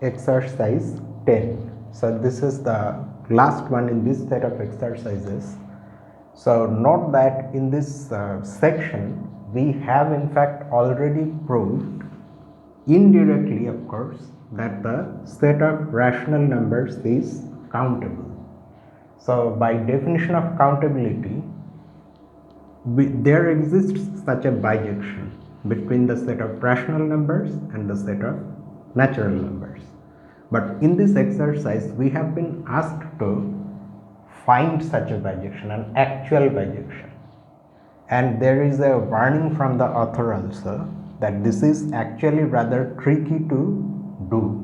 exercise 10. So this is the last one in this set of exercises. So note that in this section we have in fact already proved indirectly, of course, that the set of rational numbers is countable. So by definition of countability, there exists such a bijection between the set of rational numbers and the set of natural numbers. But in this exercise we have been asked to find such a bijection, an actual bijection, and there is a warning from the author also that this is actually rather tricky to do.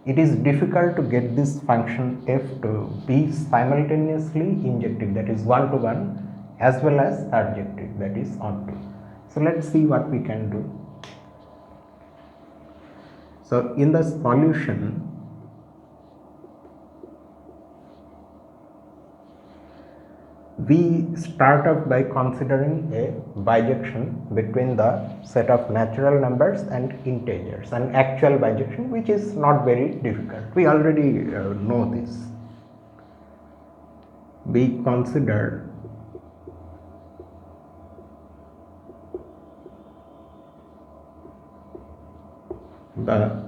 It is difficult to get this function f to be simultaneously injective, that is one to one, as well as surjective, that is onto. So let's see what we can do. So in the solution, we start off by considering a bijection between the set of natural numbers and integers, an actual bijection which is not very difficult. We already know this. We consider the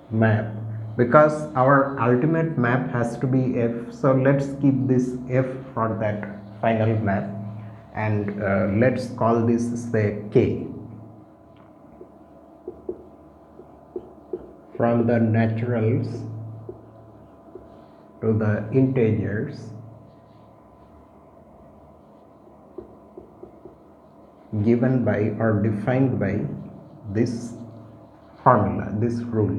map, because our ultimate map has to be f, so let's keep this f for that final map, and let's call this say k. From the naturals to the integers given by or defined by this formula, this rule.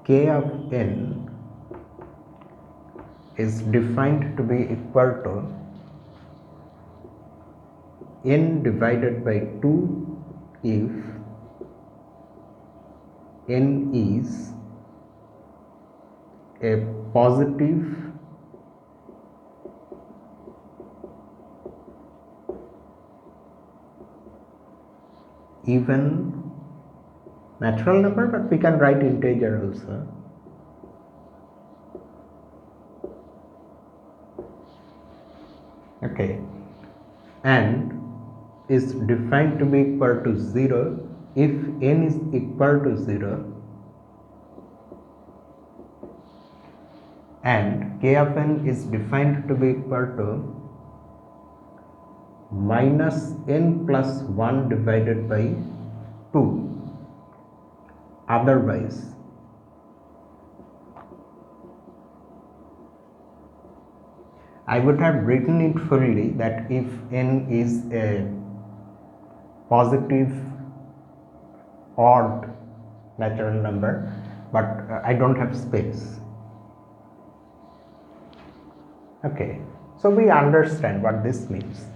K of n is defined to be equal to n divided by 2 if n is a positive even natural number, but we can write integer also. Okay, and is defined to be equal to 0 if n is equal to 0 and k of n is defined to be equal to minus n plus 1 divided by 2. Otherwise, I would have written it fully that if n is a positive odd natural number, but I don't have space. Okay, so we understand what this means.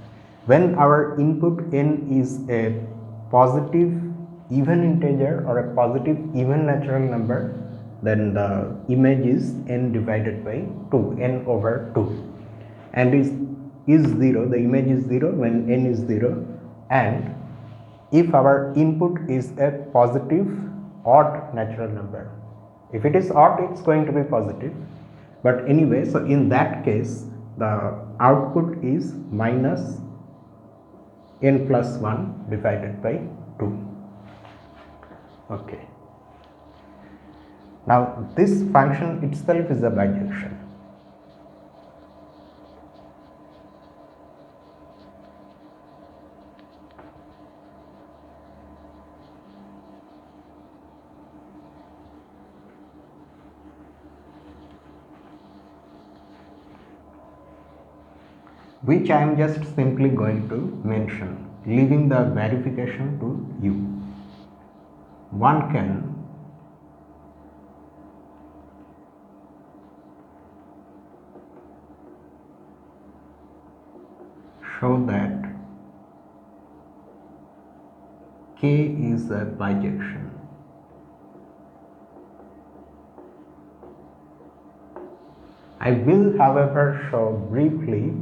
When our input n is a positive even integer or a positive even natural number, then the image is n divided by 2, n over 2, and is 0, the image is 0 when n is 0, and if our input is a positive odd natural number. If it is odd, it's going to be positive, but anyway, so in that case the output is minus n plus 1 divided by 2. Okay. Now this function itself is a bijection. Which I am just simply going to mention, leaving the verification to you. One can show that K is a bijection. I will, however, show briefly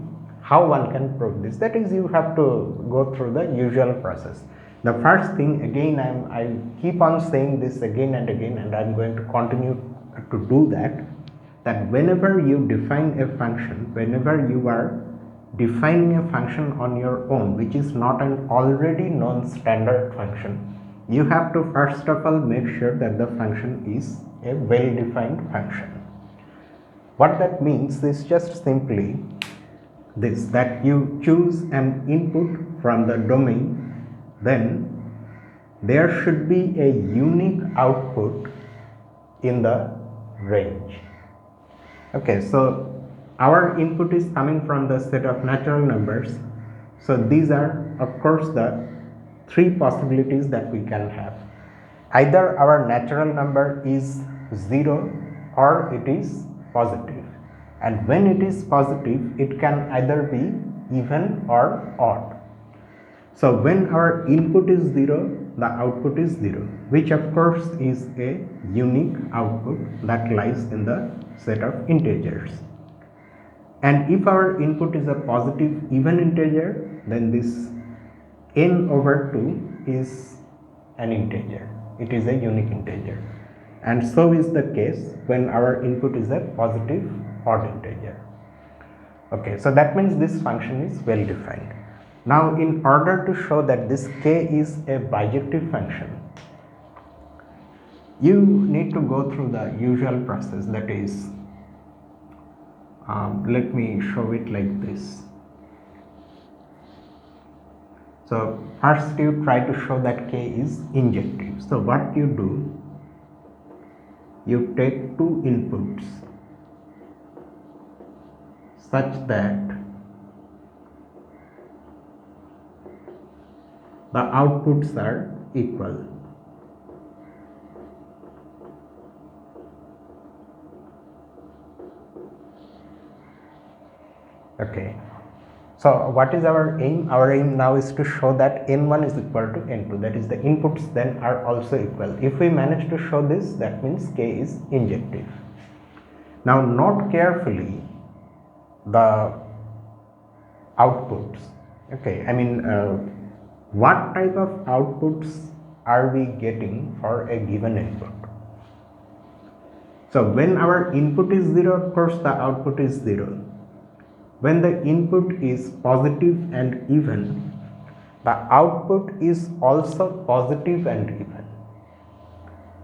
how one can prove this. That is, you have to go through the usual process. The first thing, again, I keep on saying this again and again, and I'm going to continue to do that, that whenever you define a function, whenever you are defining a function on your own, which is not an already known standard function, you have to first of all make sure that the function is a well-defined function. What that means is just simply this, that you choose an input from the domain, then there should be a unique output in the range. Okay, so our input is coming from the set of natural numbers. So these are, of course, the three possibilities that we can have. Either our natural number is 0 or it is positive. And when it is positive, it can either be even or odd. So when our input is 0, the output is 0, which of course is a unique output that lies in the set of integers. And if our input is a positive even integer, then this n over 2 is an integer. It is a unique integer. And so is the case when our input is a positive odd integer. Okay, so that means this function is well defined. Now, in order to show that this k is a bijective function, you need to go through the usual process, that is, let me show it like this. So first you try to show that k is injective. So what you do, you take two inputs such that the outputs are equal. Okay. So what is our aim? Our aim now is to show that n1 is equal to n2, that is the inputs then are also equal. If we manage to show this, that means k is injective. Now note carefully the outputs. Okay, I mean what type of outputs are we getting for a given input? So when our input is 0, of course the output is 0. When the input is positive and even, the output is also positive and even.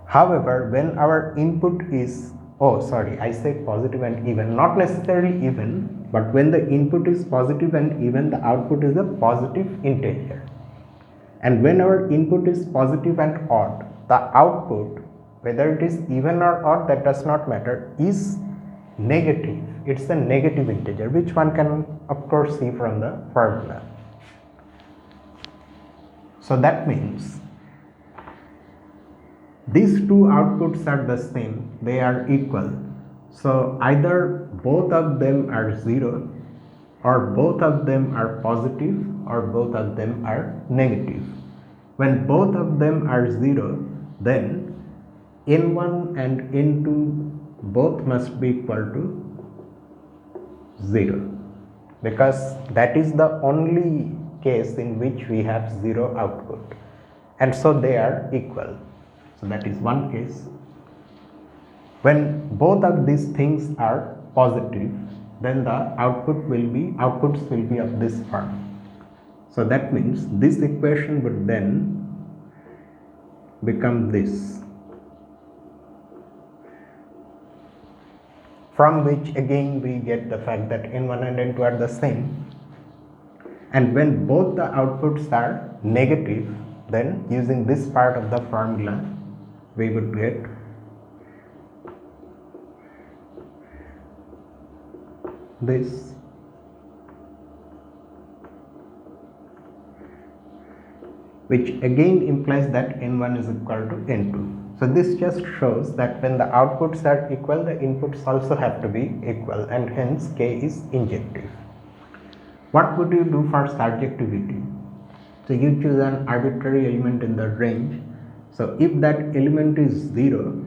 However, when our input is, I say positive and even, not necessarily even, but when the input is positive and even, the output is a positive integer. And when our input is positive and odd, the output, whether it is even or odd, that does not matter, is negative. It's a negative integer, which one can of course see from the formula. So that means these two outputs are the same, they are equal. So either both of them are 0, or both of them are positive, or both of them are negative. When both of them are 0, then n1 and n2 both must be equal to 0, because that is the only case in which we have 0 output, and so they are equal. So that is one case. When both of these things are positive, then the outputs will be of this form. So that means this equation would then become this, from which again we get the fact that n1 and n2 are the same. And when both the outputs are negative, then using this part of the formula, we would get this, which again implies that n1 is equal to n2. So this just shows that when the outputs are equal, the inputs also have to be equal, and hence k is injective. What would you do for surjectivity? So you choose an arbitrary element in the range. So if that element is 0,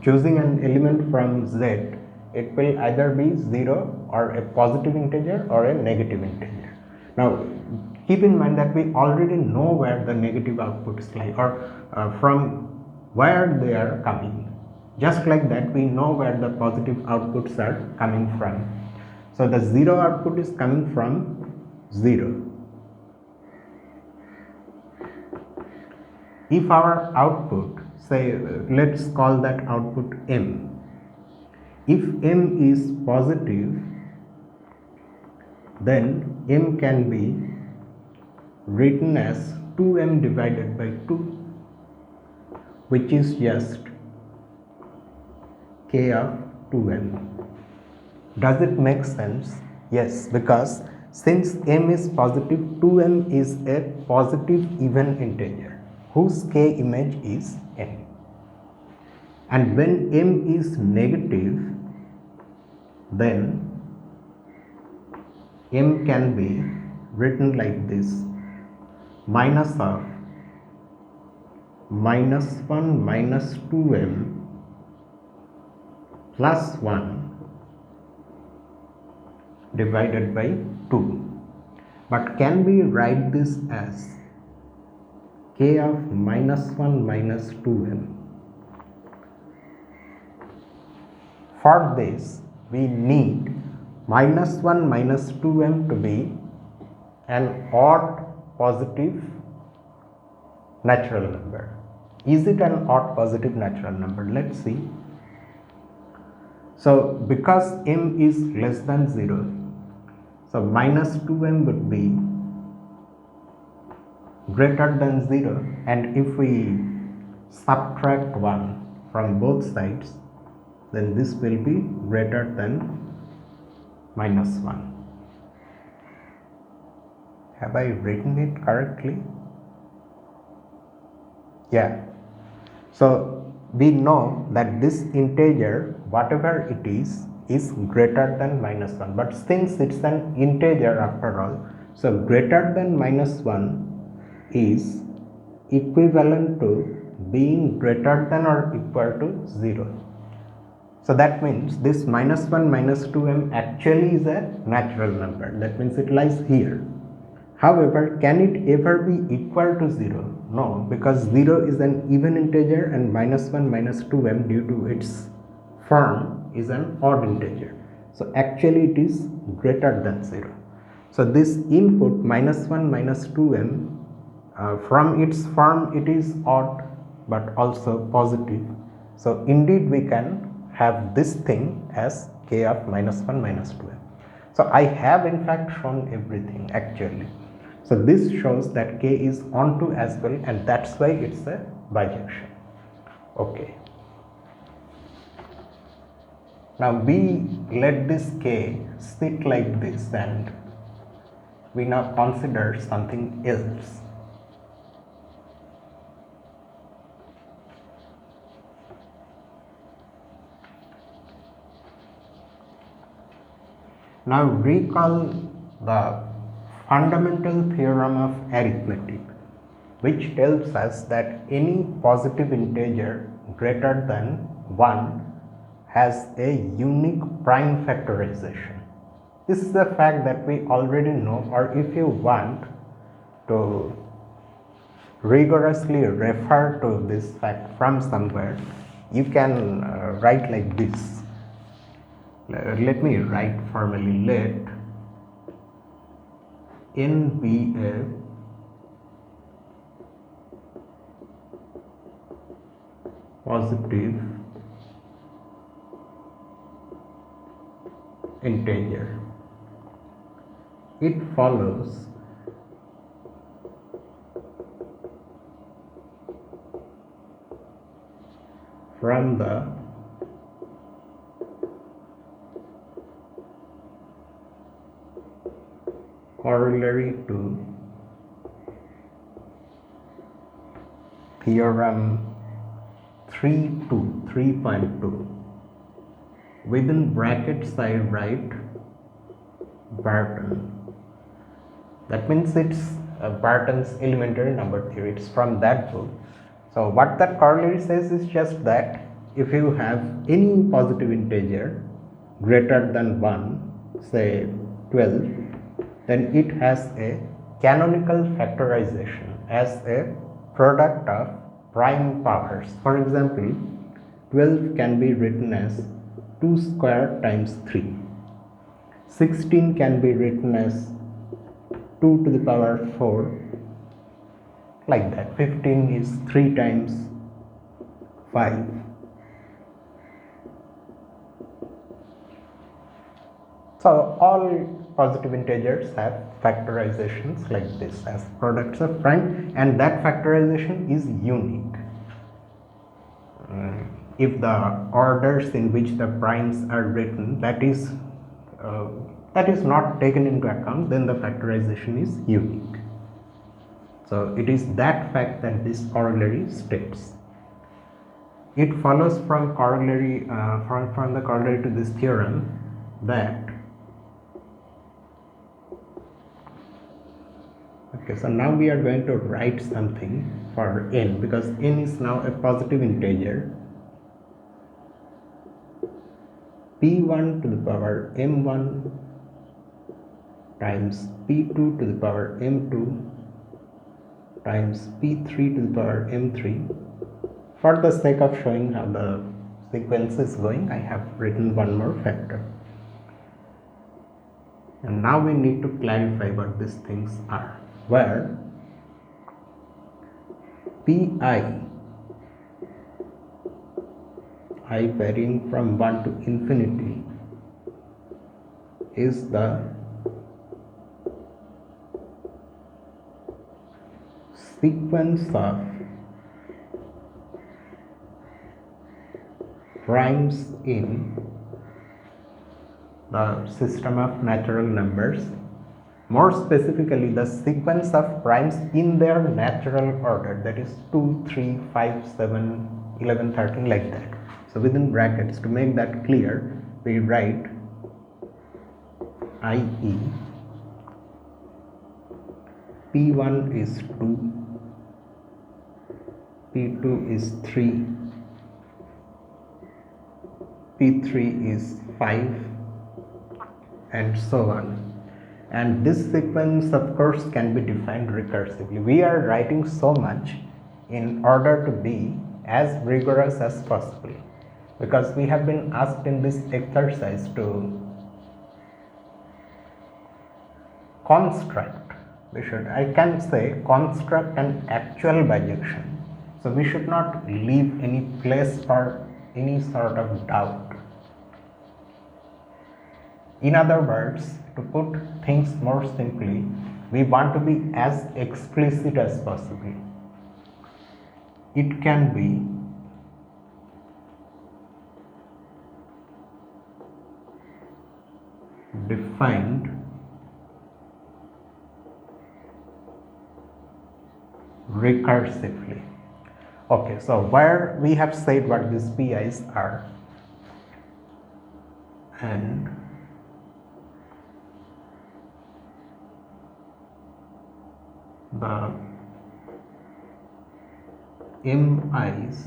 choosing an element from Z, it will either be 0 or a positive integer or a negative integer. Now Keep in mind that we already know where the negative outputs lie, or from where they are coming. Just like that, we know where the positive outputs are coming from. So the 0 output is coming from 0. If our output, say, let's call that output M. If M is positive, then M can be written as 2M divided by 2, which is just K of 2M. Does it make sense? Yes, because since M is positive, 2M is a positive even integer whose K image is M. And when M is negative, then M can be written like this: minus of -1 minus 2M plus 1 divided by 2. But can we write this as K of -1 minus 2M? For this, we need -1 minus 2M to be an odd positive natural number. Is it an odd positive natural number? Let's see. So because M is less than 0, so minus 2M would be greater than 0, and if we subtract 1 from both sides, then this will be greater than -1. Have I written it correctly? Yeah. So we know that this integer, whatever it is greater than -1. But since it's an integer after all, so greater than -1 is equivalent to being greater than or equal to 0. So that means this -1 minus 2M actually is a natural number. That means it lies here. However, can it ever be equal to 0? No, because 0 is an even integer and -1 minus 2M due to its form is an odd integer. So actually it is greater than 0. So this input -1 minus 2M, from its form it is odd but also positive. So indeed we can have this thing as K of -1 minus 2M. So I have in fact shown everything actually. So this shows that K is onto as well, and that's why it's a bijection. Okay. Now we let this K sit like this, and we now consider something else. Now recall the fundamental theorem of arithmetic, which tells us that any positive integer greater than 1 has a unique prime factorization. This is a fact that we already know, or if you want to rigorously refer to this fact from somewhere, you can write like this. Let me write formally: let N be a positive integer. It follows from the corollary to theorem 3.2. Within brackets I write Barton. That means it's Barton's elementary number theory. It's from that book. So what that corollary says is just that if you have any positive integer greater than 1, say 12, then it has a canonical factorization as a product of prime powers. For example, 12 can be written as 2 square times 3. 16 can be written as 2 to the power 4, like that. 15 is 3 times 5. So all positive integers have factorizations like this as products of prime, and that factorization is unique. If the orders in which the primes are written, that is not taken into account, then the factorization is unique. So it is that fact that this corollary states. It follows from corollary from the corollary to this theorem that okay, so now we are going to write something for n, because n is now a positive integer. P1 to the power m1 times P2 to the power m2 times P3 to the power m3. For the sake of showing how the sequence is going, I have written one more factor. And now we need to clarify what these things are, where Pi, I varying from 1 to infinity, is the sequence of primes in the system of natural numbers, more specifically the sequence of primes in their natural order, that is 2, 3, 5, 7, 11, 13, like that. So within brackets, to make that clear, we write i.e. P1 is 2, P2 is 3, P3 is 5, and so on. And this sequence, of course, can be defined recursively. We are writing so much in order to be as rigorous as possible, because we have been asked in this exercise to construct, I can say construct an actual bijection. So we should not leave any place for any sort of doubt. In other words, to put things more simply, we want to be as explicit as possible. It can be defined recursively. Okay, so where we have said what these PIs are, and the MIs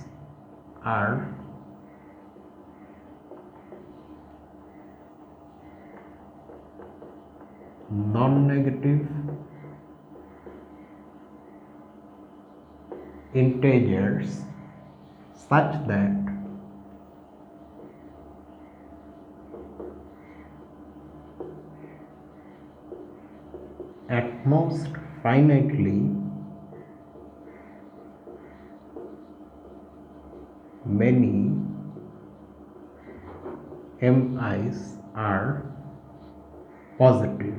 are non-negative integers such that at most finitely many MIs are positive.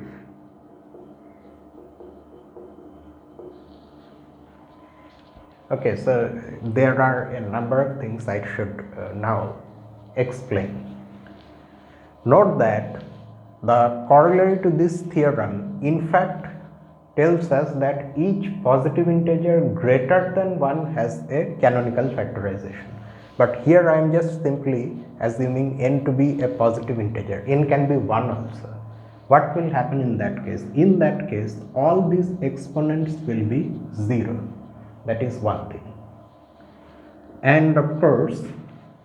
Okay, so there are a number of things I should now explain. Note that the corollary to this theorem in fact tells us that each positive integer greater than 1 has a canonical factorization. But here I am just simply assuming n to be a positive integer. N can be 1 also. What will happen in that case? In that case, all these exponents will be 0. That is one thing. And of course,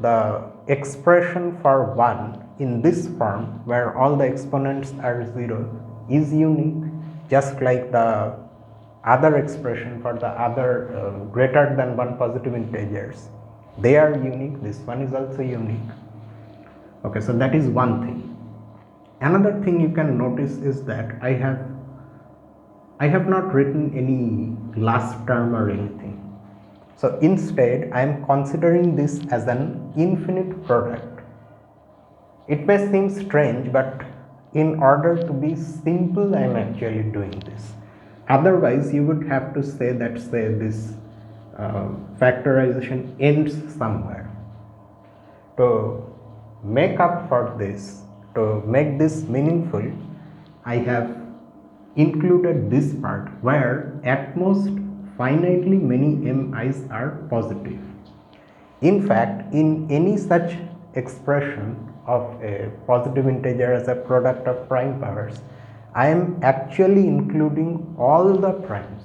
the expression for 1 in this form, where all the exponents are 0, is unique, just like the other expression for the other greater than 1 positive integers, they are unique, this one is also unique. Okay, so that is one thing. Another thing you can notice is that I have not written any last term or anything. So instead I am considering this as an infinite product. It may seem strange, but in order to be simple I am actually doing this. Otherwise you would have to say that this factorization ends somewhere. To make up for this, to make this meaningful, I have included this part where at most finitely many mi's are positive. In fact, in any such expression of a positive integer as a product of prime powers, I am actually including all the primes,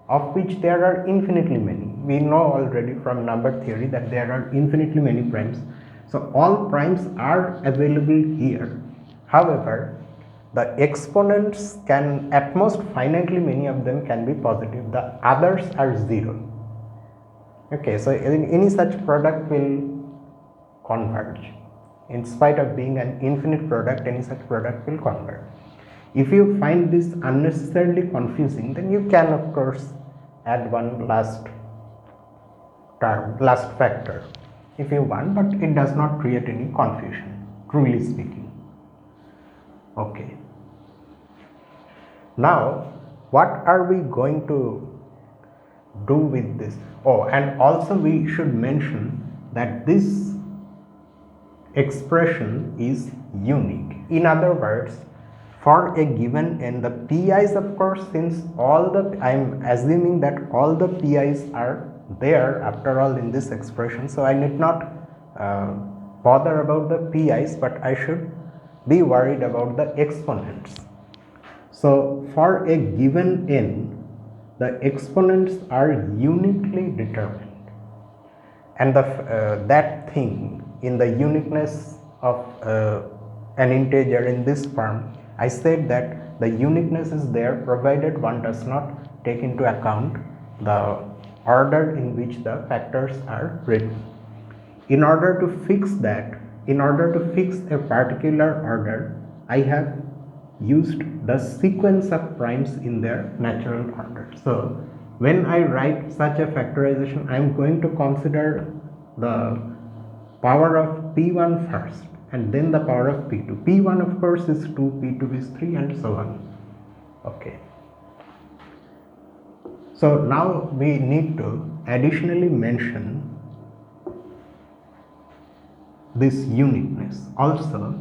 of which there are infinitely many. We know already from number theory that there are infinitely many primes. So all primes are available here. However, the exponents can, at most finitely many of them can be positive, the others are 0. Okay, so any such product will converge. In spite of being an infinite product, any such product will converge. If you find this unnecessarily confusing, then you can of course add one last term, last factor if you want, but it does not create any confusion, truly speaking. Okay. Now, what are we going to do with this? Oh, and also we should mention that this expression is unique. In other words, for a given n, the pi's, of course, since all the, I am assuming that all the pi's are there after all in this expression, so I need not bother about the pi's, but I should be worried about the exponents. So for a given n, the exponents are uniquely determined, and that thing in the uniqueness of an integer in this form, I said that the uniqueness is there provided one does not take into account the order in which the factors are written. In order to fix that, in order to fix a particular order, I have used the sequence of primes in their natural order. So when I write such a factorization, I am going to consider the power of p1 first and then the power of p2. p1 of course is 2, p2 is 3, and so on. Okay. So now we need to additionally mention this uniqueness. Also,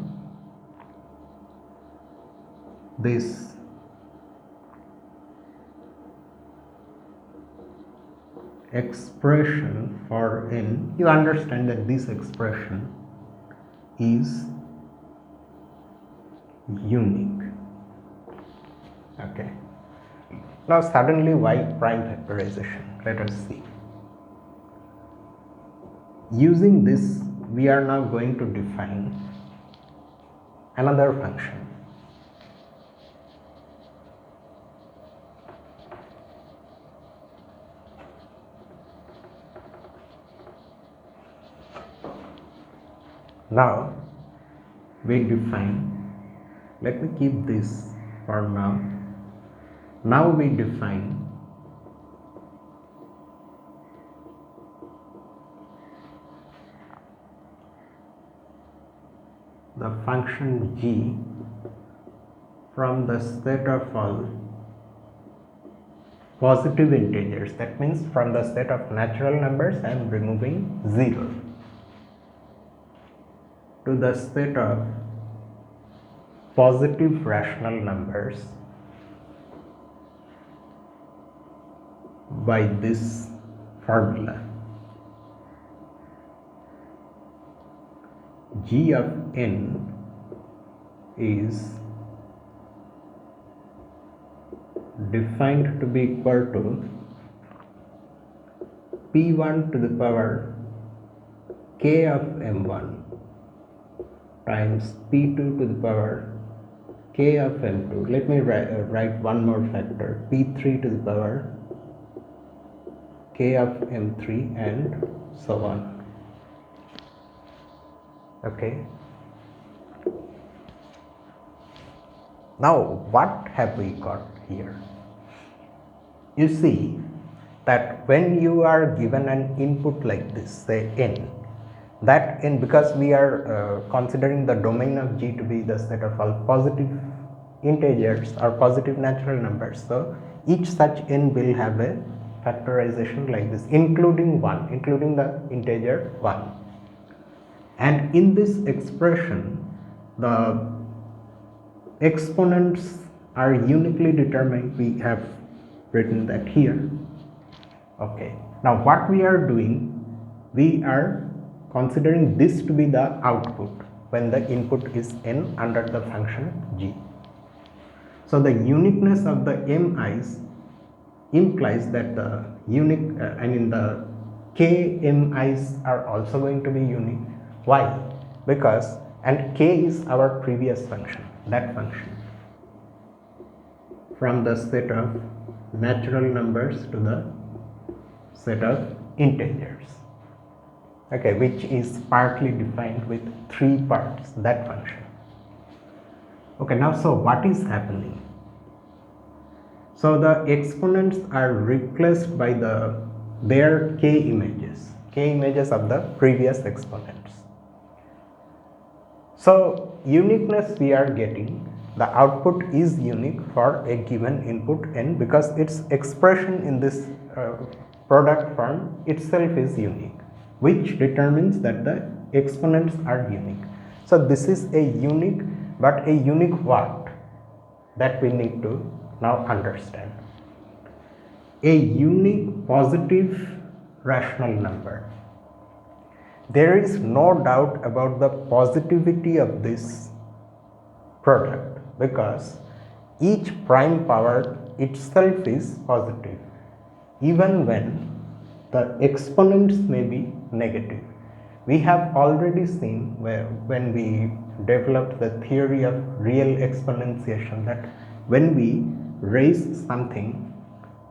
this expression for n, you understand that this expression is unique. Okay. Now suddenly why prime factorization? Let us see. Using this, we are now going to define another function. Now we define, let me keep this for now. Now we define the function g from the set of all positive integers. That means from the set of natural numbers I am removing 0 to the set of positive rational numbers by this formula. G of n is defined to be equal to p1 to the power k of m1 times p2 to the power k of m2. Let me write one more factor, p3 to the power k of m3 and so on. Okay. Now what have we got here? You see that when you are given an input like this, say n, that n, because we are considering the domain of G to be the set of all positive integers or positive natural numbers, so each such n will have a factorization like this, including 1, including the integer 1. And in this expression, the exponents are uniquely determined. We have written that here. Okay, now what we are doing, we are considering this to be the output when the input is n under the function g. So the uniqueness of the mi's implies that the unique the k mi's are also going to be unique. Why? Because, and k is our previous function, that function, from the set of natural numbers to the set of integers, okay, which is partly defined with 3 parts, that function. Okay, now so what is happening? So the exponents are replaced by their k images of the previous exponents. So uniqueness we are getting, the output is unique for a given input n, because its expression in this product form itself is unique, which determines that the exponents are unique. So this is a unique, but a unique what? That we need to now understand. A unique positive rational number. There is no doubt about the positivity of this product, because each prime power itself is positive, even when the exponents may be negative. We have already seen when we developed the theory of real exponentiation, that when we raise something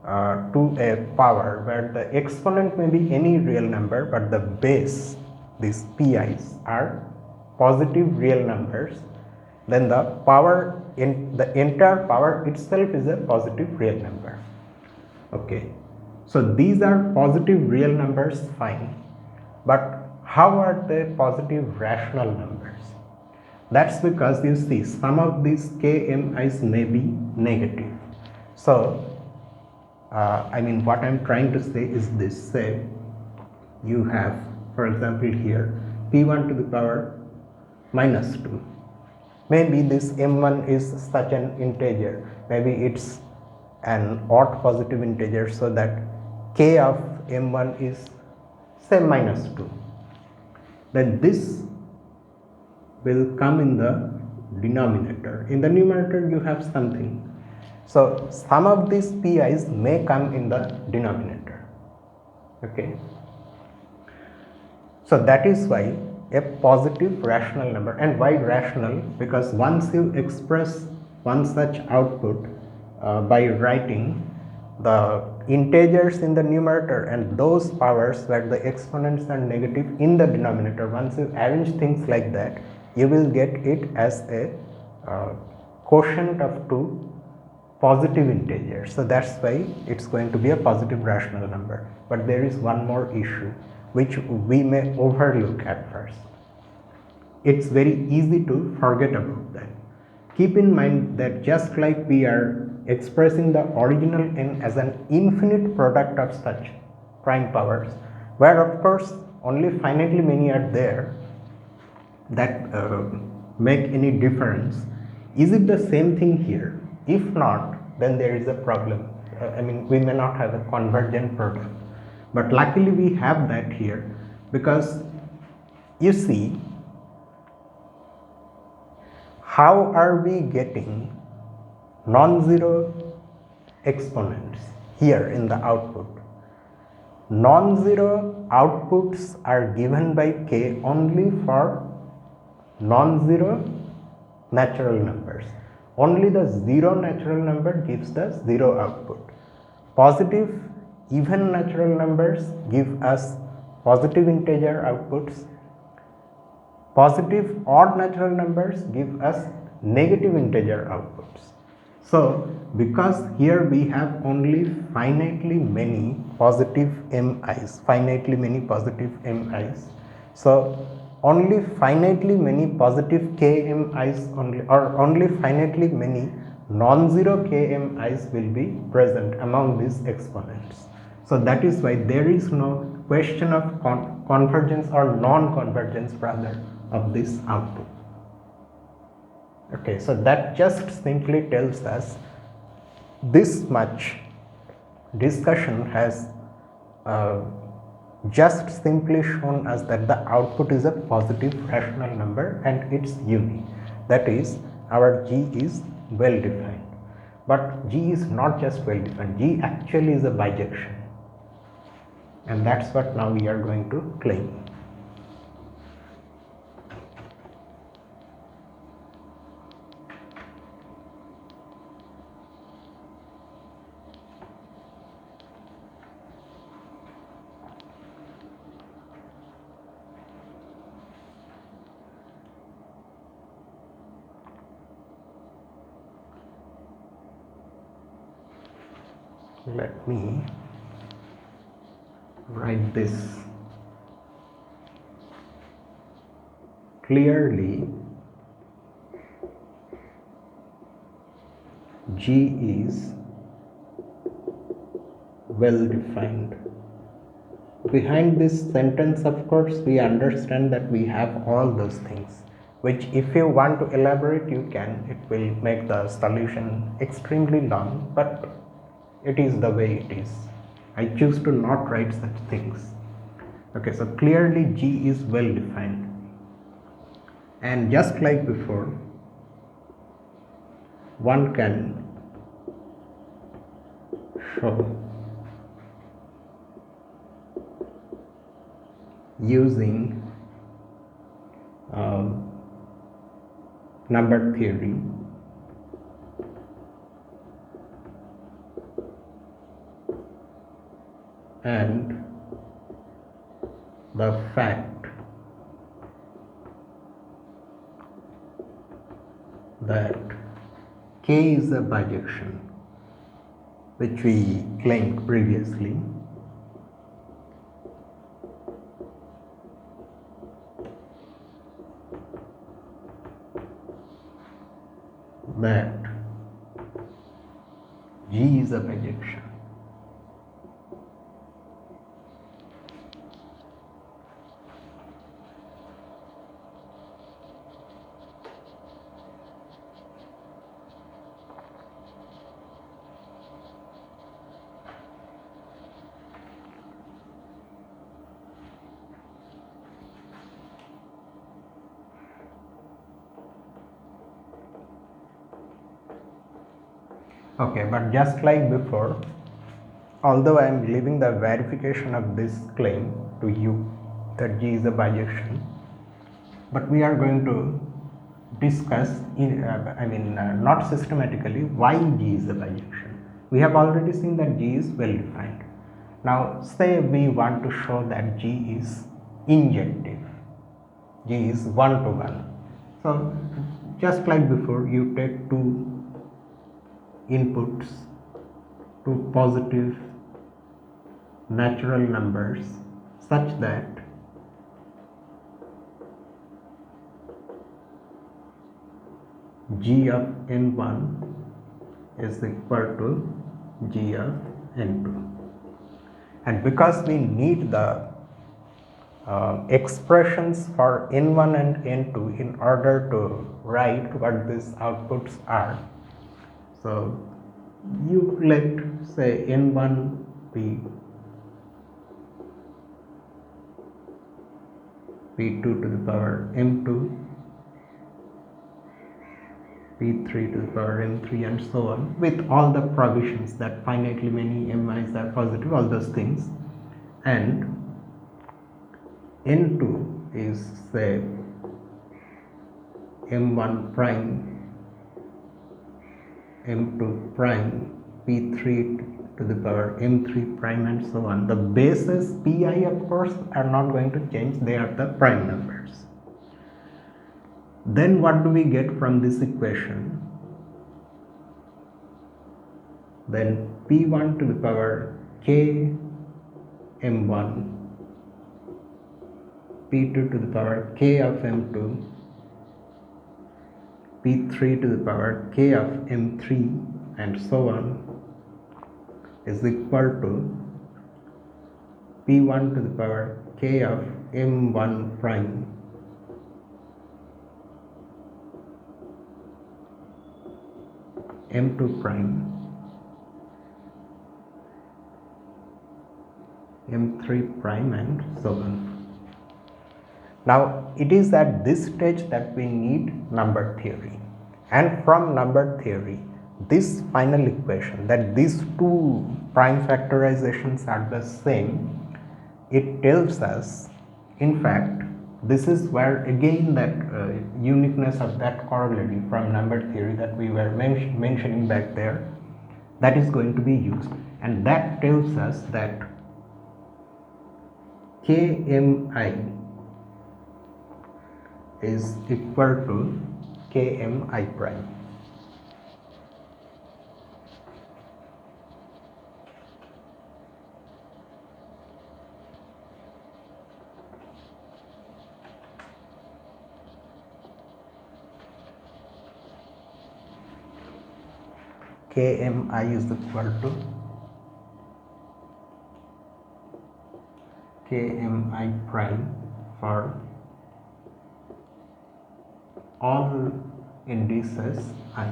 to a power where the exponent may be any real number, but the base, these pi's, are positive real numbers, then the power in the entire power itself is a positive real number. Okay, so these are positive real numbers, fine, but how are they positive rational numbers? That's because you see some of these KMIs may be negative. So what I'm trying to say is this: say you have, for example, here p1 to the power minus 2. Maybe this m1 is such an integer, maybe it's an odd positive integer, so that k of m1 is say minus 2. Then this will come in the denominator. In the numerator you have something. So some of these pi's may come in the denominator. Okay. So that is why a positive rational number. And why rational? Because once you express one such output by writing the integers in the numerator and those powers where the exponents are negative in the denominator, once you arrange things like that, you will get it as a quotient of 2 positive integers. So that's why it's going to be a positive rational number. But there is one more issue which we may overlook at first. It's very easy to forget about that. Keep in mind that just like we are expressing the original n as an infinite product of such prime powers, where of course only finitely many are there that make any difference, is it the same thing here? If not, then there is a problem. We may not have a convergent product, but luckily we have that here, because you see, how are we getting non-zero exponents here in the output? Non-zero outputs are given by k only for non-zero natural numbers. only the zero natural number gives the zero output. Positive even natural numbers give us positive integer outputs. Positive odd natural numbers give us negative integer outputs. So, because here we have only finitely many positive mi's, so only finitely many positive kmi's only, or only finitely many non-zero kmi's will be present among these exponents. So that is why there is no question of convergence or non-convergence rather of this output. Okay, so that just simply tells us this much discussion has just simply shown us that the output is a positive rational number and it's unique. That is, our G is well defined. But G is not just well defined, G actually is a bijection. And that's what now we are going to claim. Let me write this clearly. G is well defined. Behind this sentence, of course, we understand that we have all those things, which if you want to elaborate, you can. It will make the solution extremely long, but it is the way it is. I choose to not write such things. Okay, so clearly G is well defined. And just like before, one can show using number theory and the fact that K is a bijection, which we claimed previously, that G is a bijection. Okay, but just like before, although I am leaving the verification of this claim to you that G is a bijection, but we are going to discuss not systematically why G is a bijection. We have already seen that G is well defined. Now say we want to show that G is injective, G is 1 to 1. So just like before, you take two inputs, two positive natural numbers such that G of n1 is equal to G of n2, and because we need the expressions for n1 and n2 in order to write what these outputs are, so you let say n1 be p2 to the power m2, p3 to the power m3, and so on, with all the provisions that finitely many mi's are positive, all those things, and n2 is say m1 prime m2 prime, p3 to the power m3 prime, and so on. The bases pi of course are not going to change, they are the prime numbers. Then what do we get from this equation? Then p1 to the power k m1, p2 to the power k of m2, p3 to the power k of m3, and so on, is equal to p1 to the power k of m1 prime m2 prime m3 prime, and so on. Now it is at this stage that we need number theory, and from number theory this final equation, that these two prime factorizations are the same, it tells us, in fact this is where again that uniqueness of that corollary from number theory that we were mentioning back there, that is going to be used, and that tells us that kmi is equal to kmi prime. kmi is equal to kmi prime for all indices I.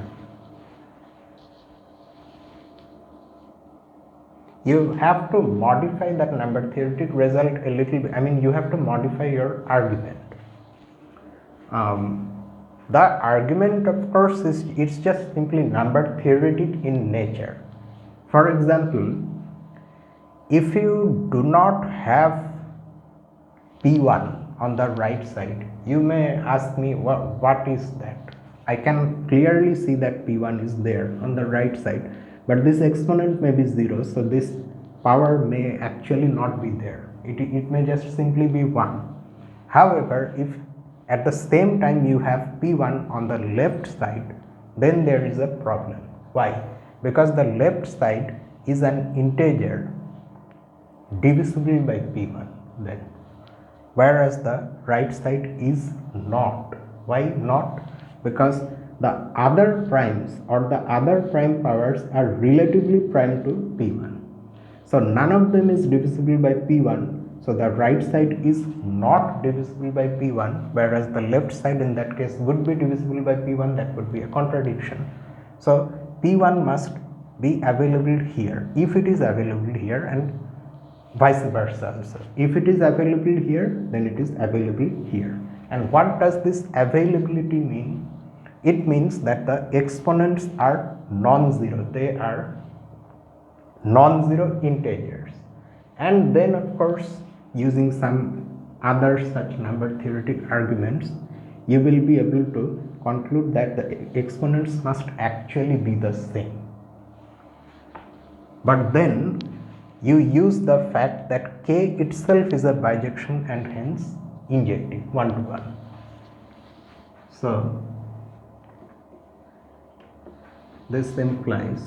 You have to modify that number theoretic result a little bit. I mean, you have to modify your argument. The argument of course is, it's just simply number theoretic in nature. For example, if you do not have p1 on the right side, you may ask me what is that? I can clearly see that p1 is there on the right side, but this exponent may be 0, so this power may actually not be there. It may just simply be 1. However, if at the same time you have p1 on the left side, then there is a problem. Why? Because the left side is an integer divisible by p1 then, whereas the right side is not. Why not? Because the other primes or the other prime powers are relatively prime to p1. So none of them is divisible by p1. So the right side is not divisible by p1, whereas the left side in that case would be divisible by p1. That would be a contradiction. So p1 must be available here. If it is available here, and vice versa also. If it is available here, then it is available here. And what does this availability mean? It means that the exponents are non-zero. They are non-zero integers. And then of course, using some other such number theoretic arguments, you will be able to conclude that the exponents must actually be the same. But then you use the fact that k itself is a bijection and hence injective 1 to 1. So this implies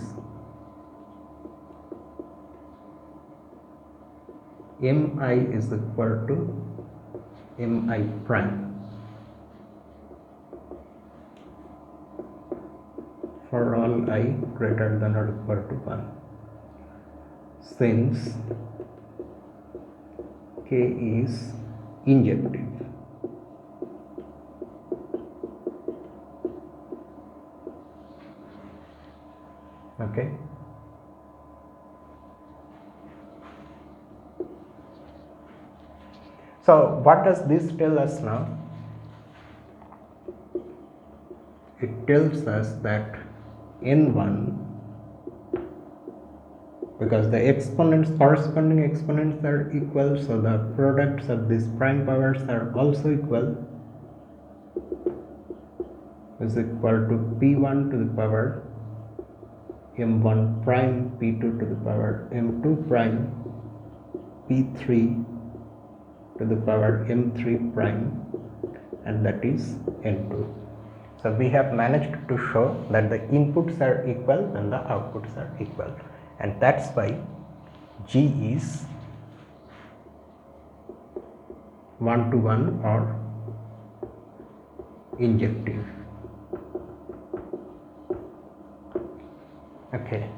mi is equal to mi prime for all I greater than or equal to 1, since k is injective. Okay. So what does this tell us now? It tells us that n1, because the exponents, corresponding exponents are equal, so the products of these prime powers are also equal, is equal to p1 to the power m1 prime p2 to the power m2 prime p3 to the power m3 prime, and that is n2. So we have managed to show that the inputs are equal and the outputs are equal, and that's why G is 1-to-1 or injective. Okay.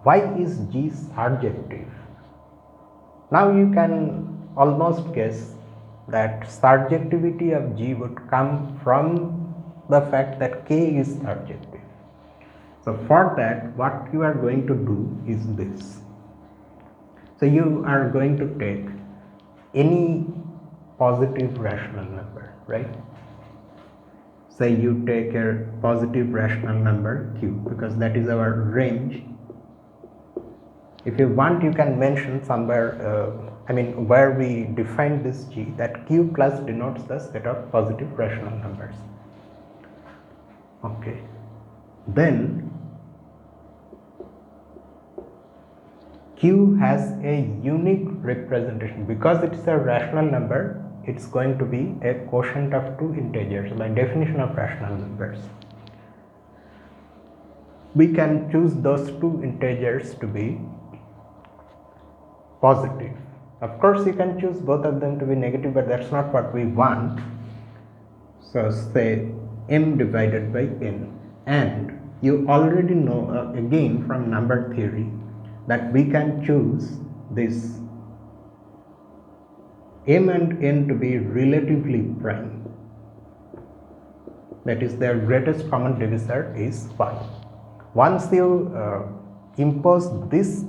Why is G surjective? Now you can almost guess that surjectivity of G would come from the fact that K is surjective. So for that, what you are going to do is this. So you are going to take any positive rational number, right? Say you take a positive rational number Q, because that is our range. If you want, you can mention somewhere, where we define this G, that Q plus denotes the set of positive rational numbers. Okay. Then Q has a unique representation. Because it is a rational number, it's going to be a quotient of two integers by definition of rational numbers. We can choose those two integers to be positive. Of course, you can choose both of them to be negative, but that's not what we want. So say m divided by n, and you already know again from number theory that we can choose this m and n to be relatively prime. That is, their greatest common divisor is 1. Once you impose this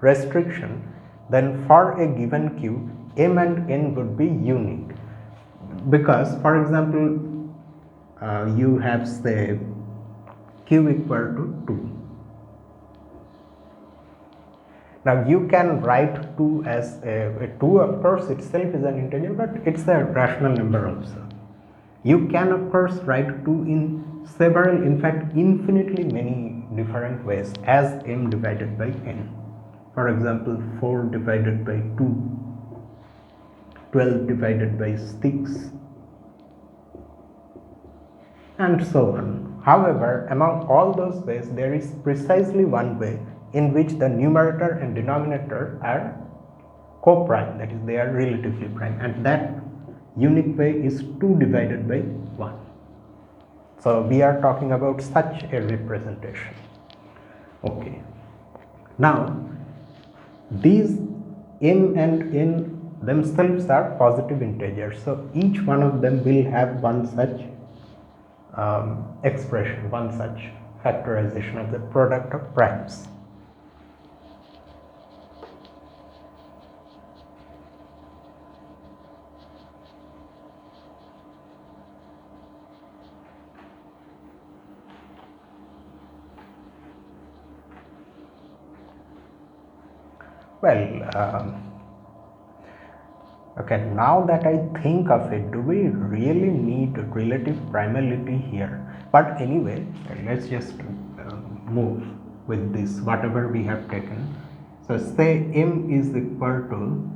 restriction, then for a given Q, m and n would be unique. Because, for example, you have say Q equal to 2. Now you can write 2 as a 2, of course itself is an integer, but it's a rational number also. You can of course write 2 in several, in fact infinitely many different ways, as m divided by n. For example, 4 divided by 2, 12 divided by 6, and so on. However, among all those ways, there is precisely one way in which the numerator and denominator are co-prime, that is, they are relatively prime, and that unique way is 2 divided by 1. So we are talking about such a representation. Okay. Now these m and n themselves are positive integers, so each one of them will have one such expression, one such factorization of the product of primes. Well, okay, now that I think of it, do we really need relative primality here? But anyway, let's just move with this, whatever we have taken. So say m is equal to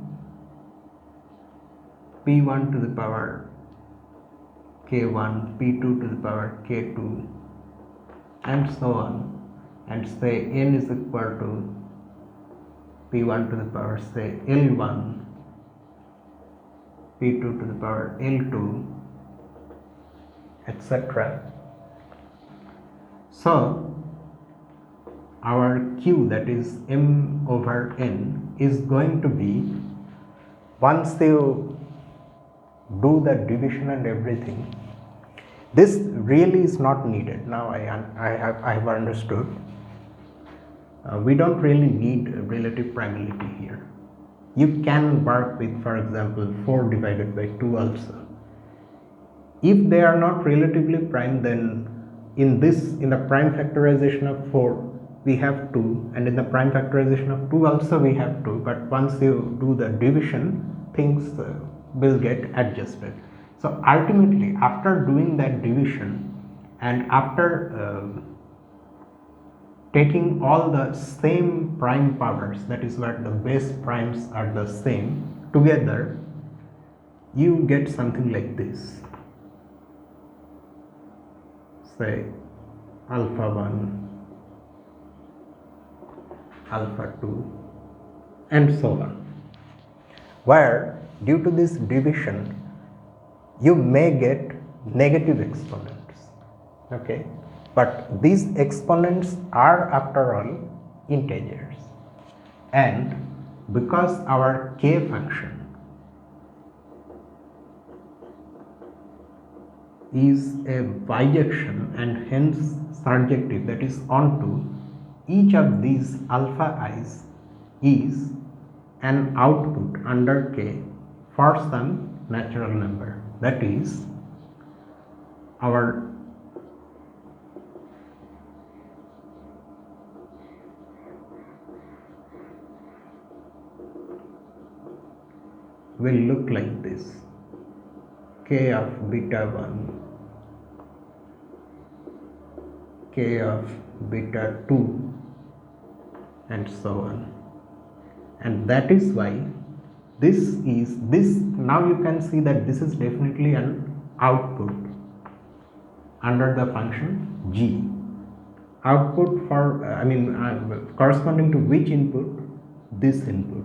p1 to the power k1, p2 to the power k2, and so on, and say n is equal to p1 to the power say l1, p2 to the power l2, etc. So our Q, that is m over n, is going to be, once you do the division and everything, this really is not needed. Now I have understood. We don't really need relative primality here. You can work with, for example, 4 divided by 2 also. If they are not relatively prime, then in the prime factorization of 4 we have 2, and in the prime factorization of 2 also we have 2, but once you do the division, things will get adjusted. So ultimately, after doing that division and after taking all the same prime powers, that is where the base primes are the same, together, you get something like this. Say alpha 1, alpha 2, and so on, where due to this division you may get negative exponents, okay, but these exponents are after all integers, and because our k function is a bijection and hence surjective, that is onto each of these alpha i's is an output under k for some natural number, that is our will look like this: k of beta 1, k of beta 2, and so on. And that is why this now you can see that this is definitely an output under the function g. Output for corresponding to which input? This input.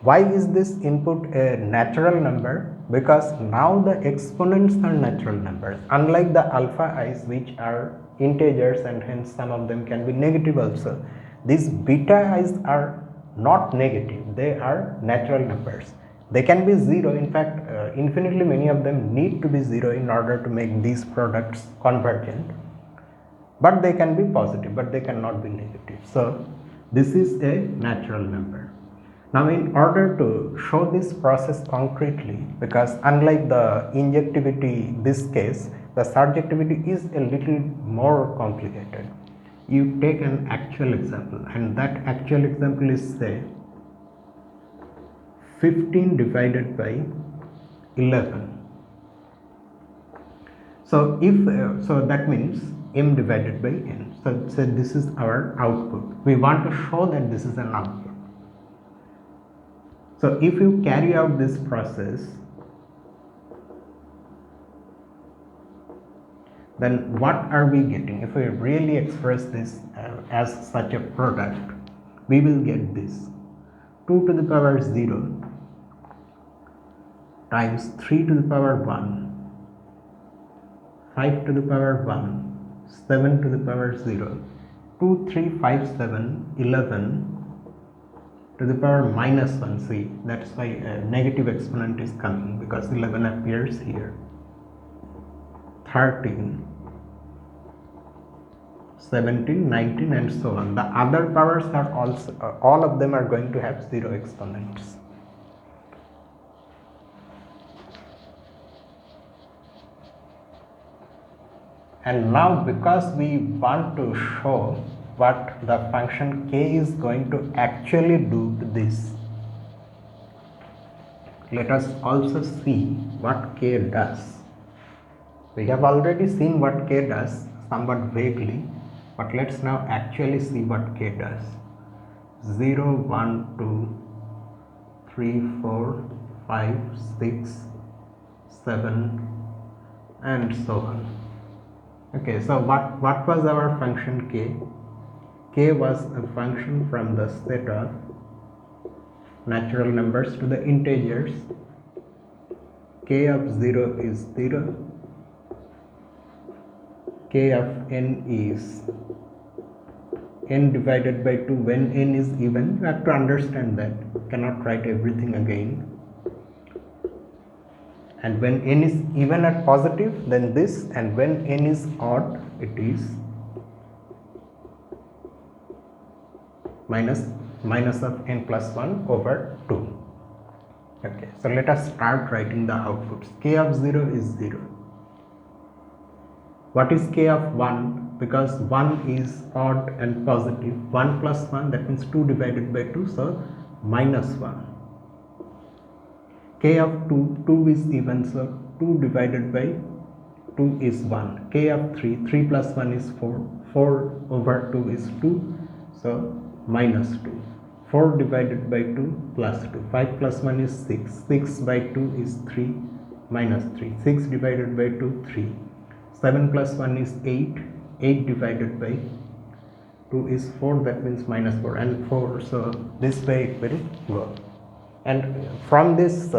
Why is this input a natural number? Because now the exponents are natural numbers, unlike the alpha i's which are integers and hence some of them can be negative also. These beta i's are not negative, they are natural numbers. They can be 0, in fact infinitely many of them need to be 0 in order to make these products convergent, but they can be positive, but they cannot be negative. So this is a natural number. Now in order to show this process concretely, because unlike the injectivity this case, the surjectivity is a little more complicated, you take an actual example, and that actual example is say 15 divided by 11. So if so that means m divided by n. So this is our output. We want to show that this is an output. So if you carry out this process, then what are we getting? If we really express this as such a product, we will get this: 2 to the power 0 times 3 to the power 1, 5 to the power 1, 7 to the power 0, 2, 3, 5, 7, 11 to the power minus 1. See, that's why a negative exponent is coming, because 11 appears here. 13, 17, 19, and so on. The other powers are also all of them are going to have 0 exponents. And now because we want to show what the function k is going to actually do to this, let us also see what k does. We have already seen what k does somewhat vaguely, but let's now actually see what k does. 0, 1, 2, 3, 4, 5, 6, 7, and so on. Okay, so what was our function k? K was a function from the set of natural numbers to the integers. K of 0 is 0, k of n is n divided by 2 when n is even. You have to understand that, you cannot write everything again. And when n is even at positive, then this, and when n is odd, it is minus of n plus 1 over 2. Okay, so let us start writing the outputs. K of 0 is 0. What is k of 1? Because 1 is odd and positive. 1 plus 1, that means 2 divided by 2, so minus 1. k of 2 is even, so 2 divided by 2 is 1. K of 3 plus 1 is 4 over 2 is 2, so minus 2. 4 divided by 2 plus 2. 5 plus 1 is 6. 6 by 2 is 3 minus 3. 6 divided by 2 3. 7 plus 1 is 8. 8 divided by 2 is 4, that means minus 4 and 4, so this way it will go. And from this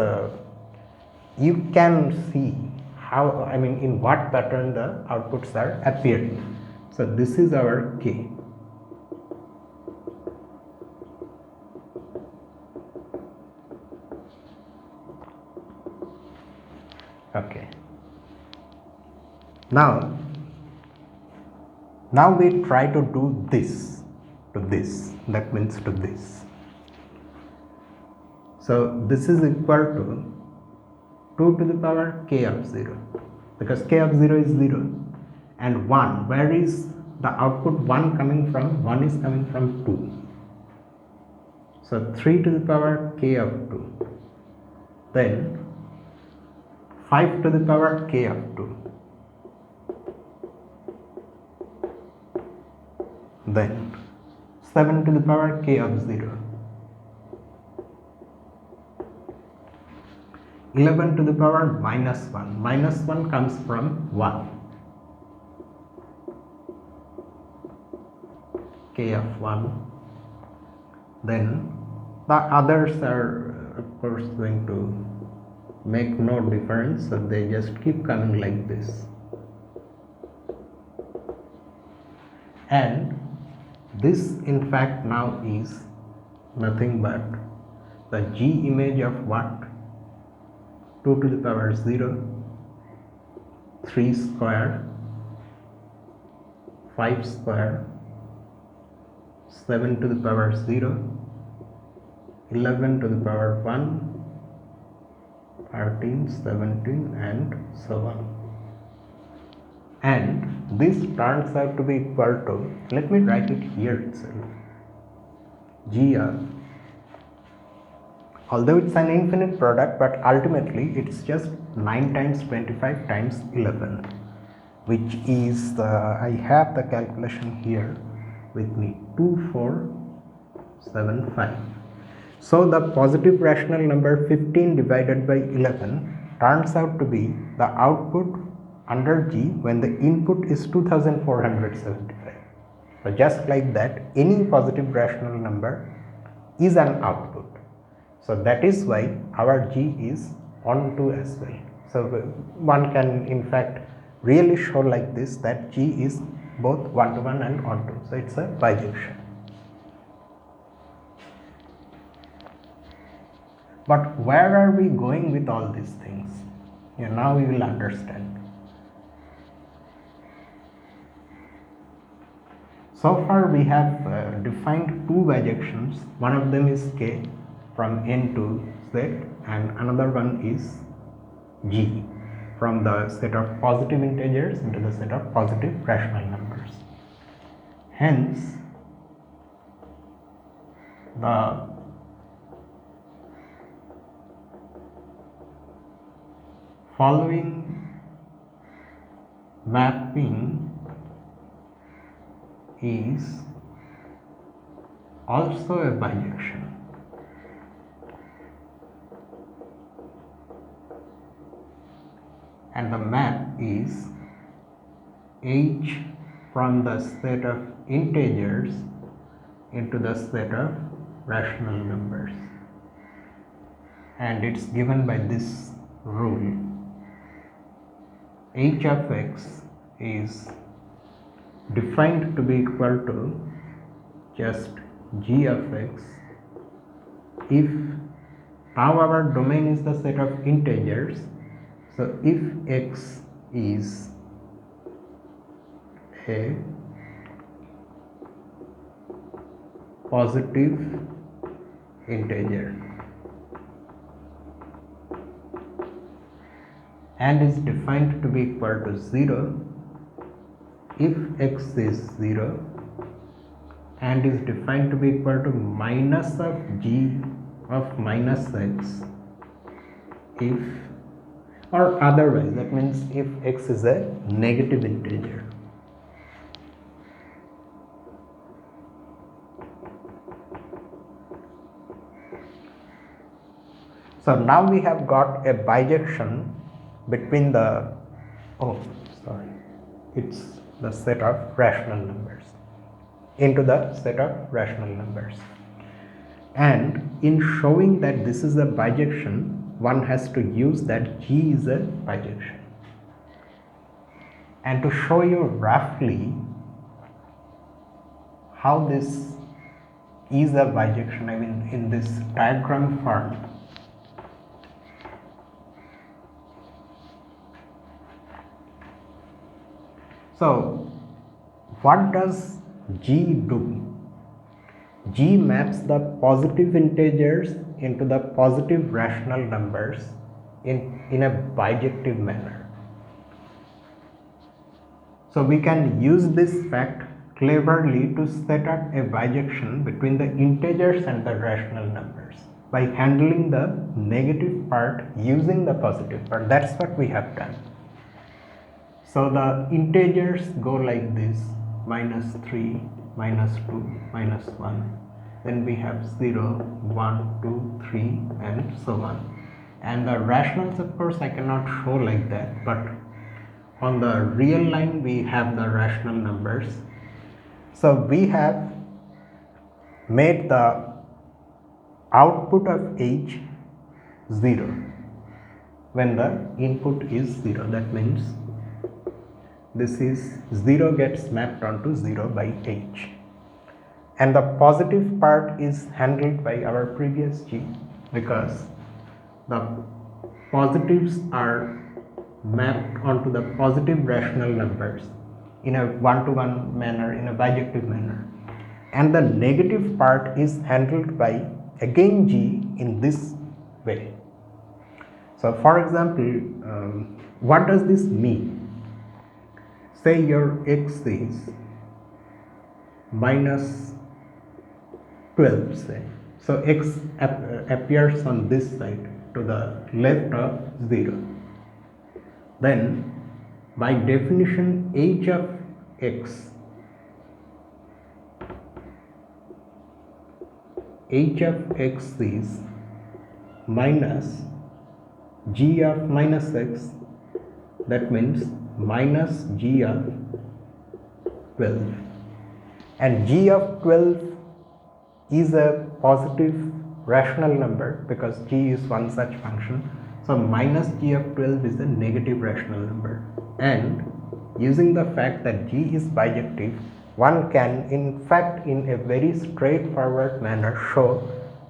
you can see how, in what pattern the outputs are appearing. So this is our K. Okay. Now we try to do this to this, that means to this. So this is equal to 2 to the power k of 0, because k of 0 is 0 and 1. Where is the output 1 coming from? 1 is coming from 2. So 3 to the power k of 2, then 5 to the power k of 2, then 7 to the power k of 0, 11 to the power minus 1. Minus 1 comes from 1, k of 1. Then the others are of course going to make no difference, so they just keep coming like this. And this in fact now is nothing but the G image of what? 2 to the power 0, 3 square, 5 square, 7 to the power 0, 11 to the power 1, 13, 17 and so on. And this turns out to be equal to, let me write it here itself, G of, although it's an infinite product, but ultimately it's just 9 times 25 times 11, which is I have the calculation here with me, 2475. So the positive rational number 15 divided by 11 turns out to be the output under G when the input is 2475. So just like that, any positive rational number is an output. So that is why our G is on 2 as well. So one can in fact really show like this that G is both 1 to 1 and on 2. So it's a bijection. But where are we going with all these things? Now we will understand. So far we have defined 2 bijections. One of them is K from N to Z and another one is G from the set of positive integers into the set of positive rational numbers. Hence, the following mapping is also a bijection. And the map is H from the set of integers into the set of rational numbers, and it's given by this rule. H of x is defined to be equal to just G of x if now our domain is the set of integers. So if x is a positive integer and is defined to be equal to 0 if x is 0 and is defined to be equal to minus of g of minus x if, or otherwise, that means if x is a negative integer. So now we have got a bijection between the, it's the set of rational numbers into the set of rational numbers. And in showing that this is a bijection, one has to use that G is a bijection. And to show you roughly how this is a bijection, I mean in this diagram form, so what does G do? G maps the positive integers into the positive rational numbers in a bijective manner. So we can use this fact cleverly to set up a bijection between the integers and the rational numbers by handling the negative part using the positive part. That's what we have done. So the integers go like this: -3, -2, -1. Then we have 0, 1, 2, 3 and so on. And the rationals, of course, I cannot show like that, but on the real line we have the rational numbers. So we have made the output of h 0 when the input is 0. That means this is 0 gets mapped onto 0 by h. And the positive part is handled by our previous G, because the positives are mapped onto the positive rational numbers in a one-to-one manner, in a bijective manner. And the negative part is handled by again G in this way. So for example, what does this mean? Say your x is -12, say. So x appears on this side to the left of 0. Then by definition h of x is minus g of minus x, that means minus g of 12, and g of 12 is a positive rational number because g is one such function. So minus g of 12 is a negative rational number, and using the fact that g is bijective, one can in fact in a very straightforward manner show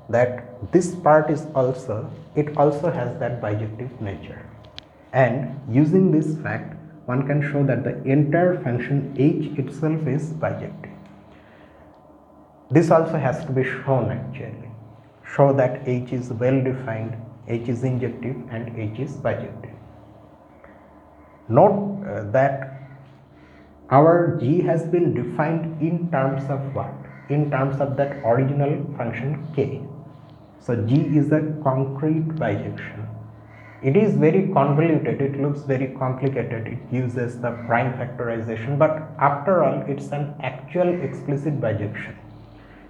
that this part is also, it also has that bijective nature. And using this fact, one can show that the entire function h itself is bijective. This also has to be shown actually. Show that h is well defined, h is injective and h is bijective. Note that our g has been defined in terms of what? In terms of that original function k. So g is a concrete bijection. It is very convoluted, it looks very complicated, it uses the prime factorization, but after all it's an actual explicit bijection.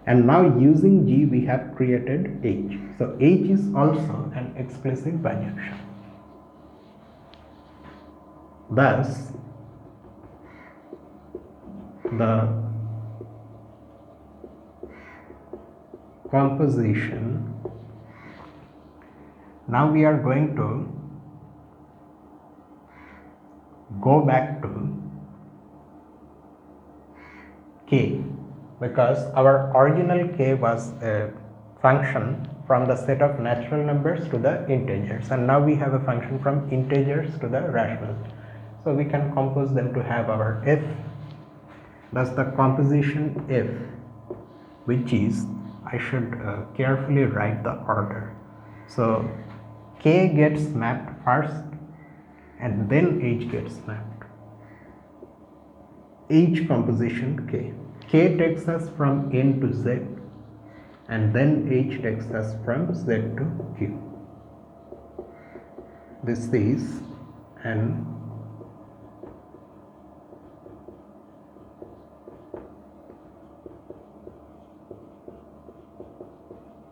And now using g we have created h. So h is also an explicit bijection. Thus the composition, now we are going to go back to k, because our original k was a function from the set of natural numbers to the integers, and now we have a function from integers to the rational. So we can compose them to have our f. Thus the composition f, which is, I should carefully write the order. So k gets mapped first and then h gets mapped. H composition k. K takes us from n to z and then h takes us from z to q. this is an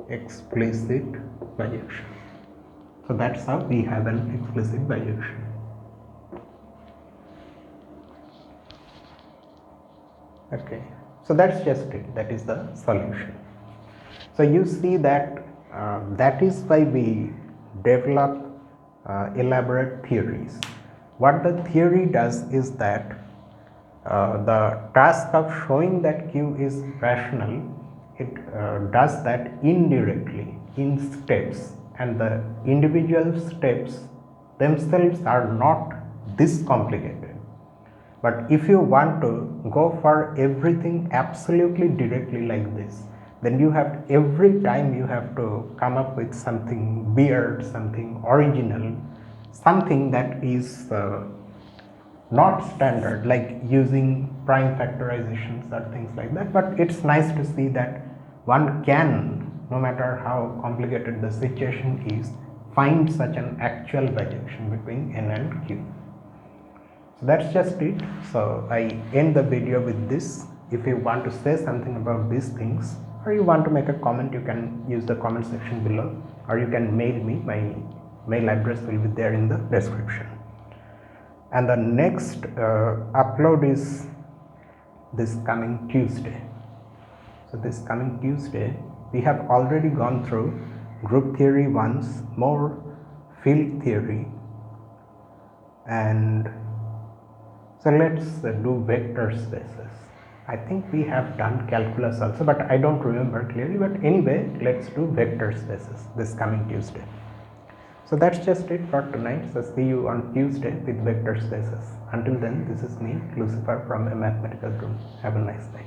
explicit bijection. So that's how we have an explicit bijection. Okay, so that's just it, that is the solution. So you see that that is why we develop elaborate theories. What the theory does is that the task of showing that Q is rational, it does that indirectly in steps, and the individual steps themselves are not this complicated. But if you want to go for everything absolutely directly like this, then you have, every time you have to come up with something weird, something original, something that is not standard, like using prime factorizations or things like that. But it's nice to see that one can, no matter how complicated the situation is, find such an actual bijection between N and Q. So that's just it. So I end the video with this. If you want to say something about these things, or you want to make a comment, you can use the comment section below, or you can mail me. My mail address will be there in the description. And the next upload is this coming Tuesday. So this coming Tuesday, we have already gone through group theory once more, field theory, and so let's do vector spaces. I think we have done calculus also, but I don't remember clearly. But anyway, let's do vector spaces this coming Tuesday. So that's just it for tonight. So see you on Tuesday with vector spaces. Until then, this is me, Lucifer, from a mathematical room. Have a nice day.